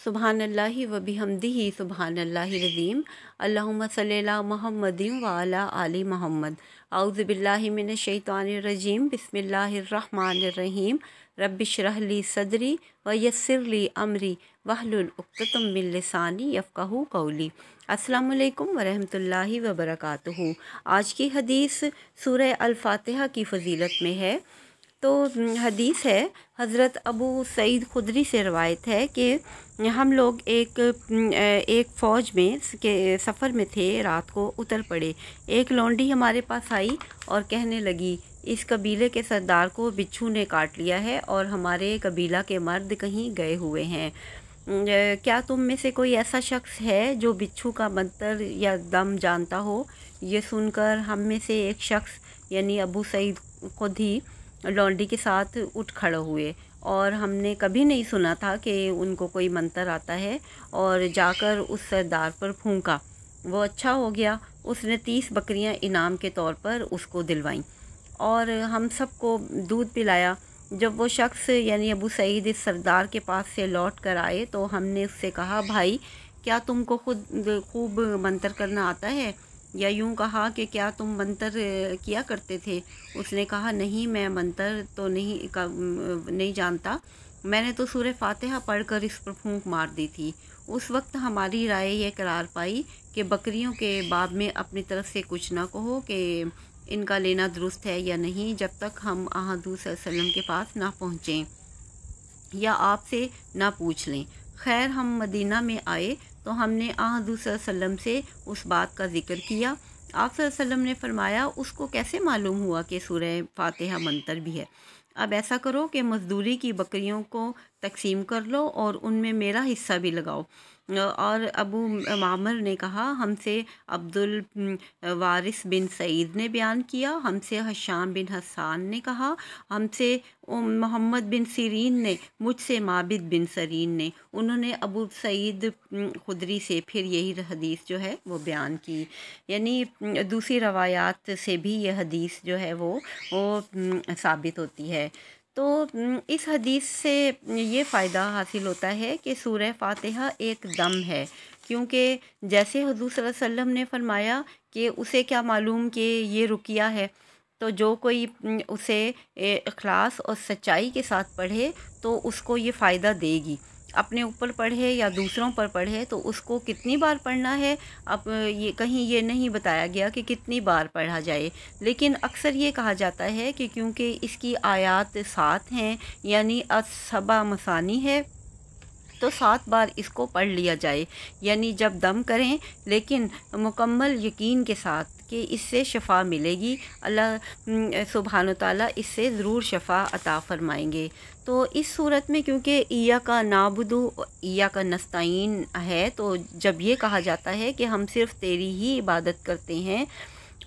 सुबहानल्लाहि व बिहम्दिही सुबहानल्लाहिल अज़ीम। अल्लाहुम्मा सल्ली अला मुहम्मदिन व अला आलि मुहम्मद। औज़ु बिल्लाहि मिनश शैतानिर रजीम। बिस्मिल्लाहिर रहमानिर रहीम। रब्बिश्रह ली सदरी व यस्सिर ली अमरी वहलुल उक़्दतम मिन लिसानी यफ़क़हू क़ौली। अस्सलामु अलैकुम व रहमतुल्लाहि व बरकातुहू। आज की हदीस सूरह अल-फ़ातिहा की फ़जीलत में है। तो हदीस है, हज़रत अबू सईद खुदरी से रवायत है कि हम लोग एक फ़ौज में के सफ़र में थे, रात को उतर पड़े। एक लौंडी हमारे पास आई और कहने लगी, इस कबीले के सरदार को बिच्छू ने काट लिया है और हमारे कबीला के मर्द कहीं गए हुए हैं। क्या तुम में से कोई ऐसा शख्स है जो बिच्छू का मंत्र या दम जानता हो? ये सुनकर हम में से एक शख्स यानी अबू सईद खुद ही लौंडी के साथ उठ खड़े हुए और हमने कभी नहीं सुना था कि उनको कोई मंत्र आता है, और जाकर उस सरदार पर फूंका। वो अच्छा हो गया, उसने 30 बकरियां इनाम के तौर पर उसको दिलवाईं और हम सबको दूध पिलाया। जब वो शख्स यानी अबू सईद इस सरदार के पास से लौट कर आए तो हमने उससे कहा, भाई क्या तुमको खूब मंत्र करना आता है? या यूँ कहा कि क्या तुम मंत्र किया करते थे? उसने कहा, नहीं, मैं मंत्र तो नहीं जानता, मैंने तो सूरह फ़ातिहा पढ़कर इस पर फूंक मार दी थी। उस वक्त हमारी राय ये करार पाई कि बकरियों के बाब में अपनी तरफ से कुछ ना कहो कि इनका लेना दुरुस्त है या नहीं, जब तक हम हज़ूर सल्लल्लाहु अलैहि वसल्लम के पास ना पहुँचें या आपसे ना पूछ लें। खैर, हम मदीना में आए तो हमने हज़ूर सल्लल्लाहु अलैहि वसल्लम से उस बात का ज़िक्र किया। आप सल्लल्लाहु अलैहि वसल्लम ने फरमाया, उसको कैसे मालूम हुआ कि सूरह फ़ातिहा मंत्र भी है? अब ऐसा करो कि मज़दूरी की बकरियों को तकसीम कर लो और उनमें मेरा हिस्सा भी लगाओ। और अबू मामर ने कहा, हमसे अब्दुल वारिस बिन सईद ने बयान किया, हमसे हशाम बिन हसान ने कहा, हमसे मोहम्मद बिन सीरीन ने, मुझसे माबिद बिन सरीन ने। उन्होंने अबू सईद खुदरी से फिर यही हदीस जो है वो बयान की। यानी दूसरी रवायात से भी ये हदीस जो है वो साबित होती है। तो इस हदीस से ये फ़ायदा हासिल होता है कि सूरह फ़ातिहा एक दम है, क्योंकि जैसे हुज़ूर सल्लल्लाहु अलैहि वसल्लम ने फरमाया कि उसे क्या मालूम कि ये रुकिया है, तो जो कोई उसे इखलास और सच्चाई के साथ पढ़े तो उसको ये फ़ायदा देगी। अपने ऊपर पढ़े या दूसरों पर पढ़े तो उसको कितनी बार पढ़ना है, अब ये कहीं ये नहीं बताया गया कि कितनी बार पढ़ा जाए, लेकिन अक्सर ये कहा जाता है कि क्योंकि इसकी आयात 7 हैं यानी सबा मसानी है, तो 7 बार इसको पढ़ लिया जाए, यानी जब दम करें, लेकिन मुकम्मल यकीन के साथ कि इससे शफ़ा मिलेगी। अल्लाह सुब्हान व तआला इससे ज़रूर शफ़ा अता फ़रमाएंगे। तो इस सूरत में क्योंकि इया का नाबुदु इया का नस्ताइन है, तो जब ये कहा जाता है कि हम सिर्फ़ तेरी ही इबादत करते हैं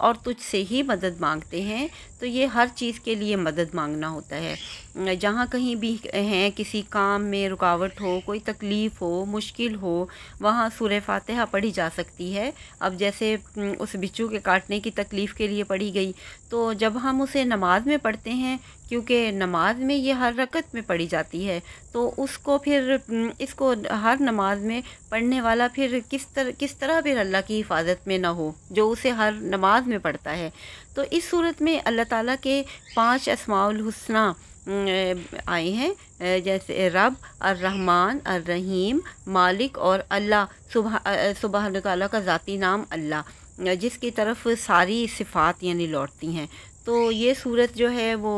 और तुझसे ही मदद मांगते हैं, तो ये हर चीज़ के लिए मदद मांगना होता है। जहाँ कहीं भी हैं, किसी काम में रुकावट हो, कोई तकलीफ़ हो, मुश्किल हो, वहाँ सूरह फ़ातिहा पढ़ी जा सकती है। अब जैसे उस बिच्छू के काटने की तकलीफ़ के लिए पढ़ी गई, तो जब हम उसे नमाज में पढ़ते हैं, क्योंकि नमाज में ये हर रकत में पढ़ी जाती है, तो उसको फिर इसको हर नमाज में पढ़ने वाला फिर किस तरह फिर अल्लाह की हिफाजत में ना हो जो उसे हर नमाज में पढ़ता है। तो इस सूरत में अल्लाह ताला के 5 अस्माउल हुस्ना आए हैं, जैसे रब, अर्रहमान, अर्रहीम, मालिक और अल्लाह। सुबहान तआला का ज़ाती नाम अल्लाह, जिसकी तरफ सारी सिफ़ात यानी लौटती हैं। तो ये सूरत जो है वो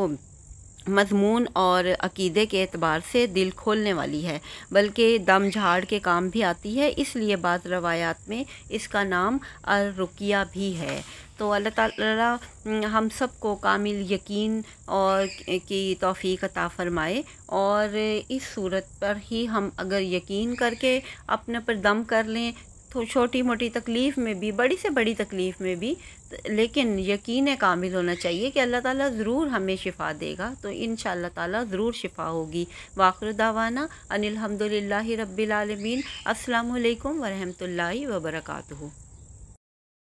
मज़मून और अकीदे के एतबार से दिल खोलने वाली है, बल्कि दम झाड़ के काम भी आती है, इसलिए बाज़ रवायात में इसका नाम अर-रुकिया भी है। तो अल्लाह ताला हम सब को कामिल यकीन और की तौफ़ीक़ अता फ़रमाए, और इस सूरत पर ही हम अगर यकीन करके अपने पर दम कर लें, तो छोटी मोटी तकलीफ़ में भी, बड़ी से बड़ी तकलीफ़ में भी, लेकिन यकीन कामिल होना चाहिए कि अल्लाह ताला ज़रूर हमें शिफ़ा देगा, तो इंशाअल्लाह ताला ज़रूर शिफ़ा होगी। वाखिर दावाना अनिल हम्दुलिल्लाहि रब्बिल आलमीन। अस्सलामु अलैकुम व रहमतुल्लाहि व बरकातुहू।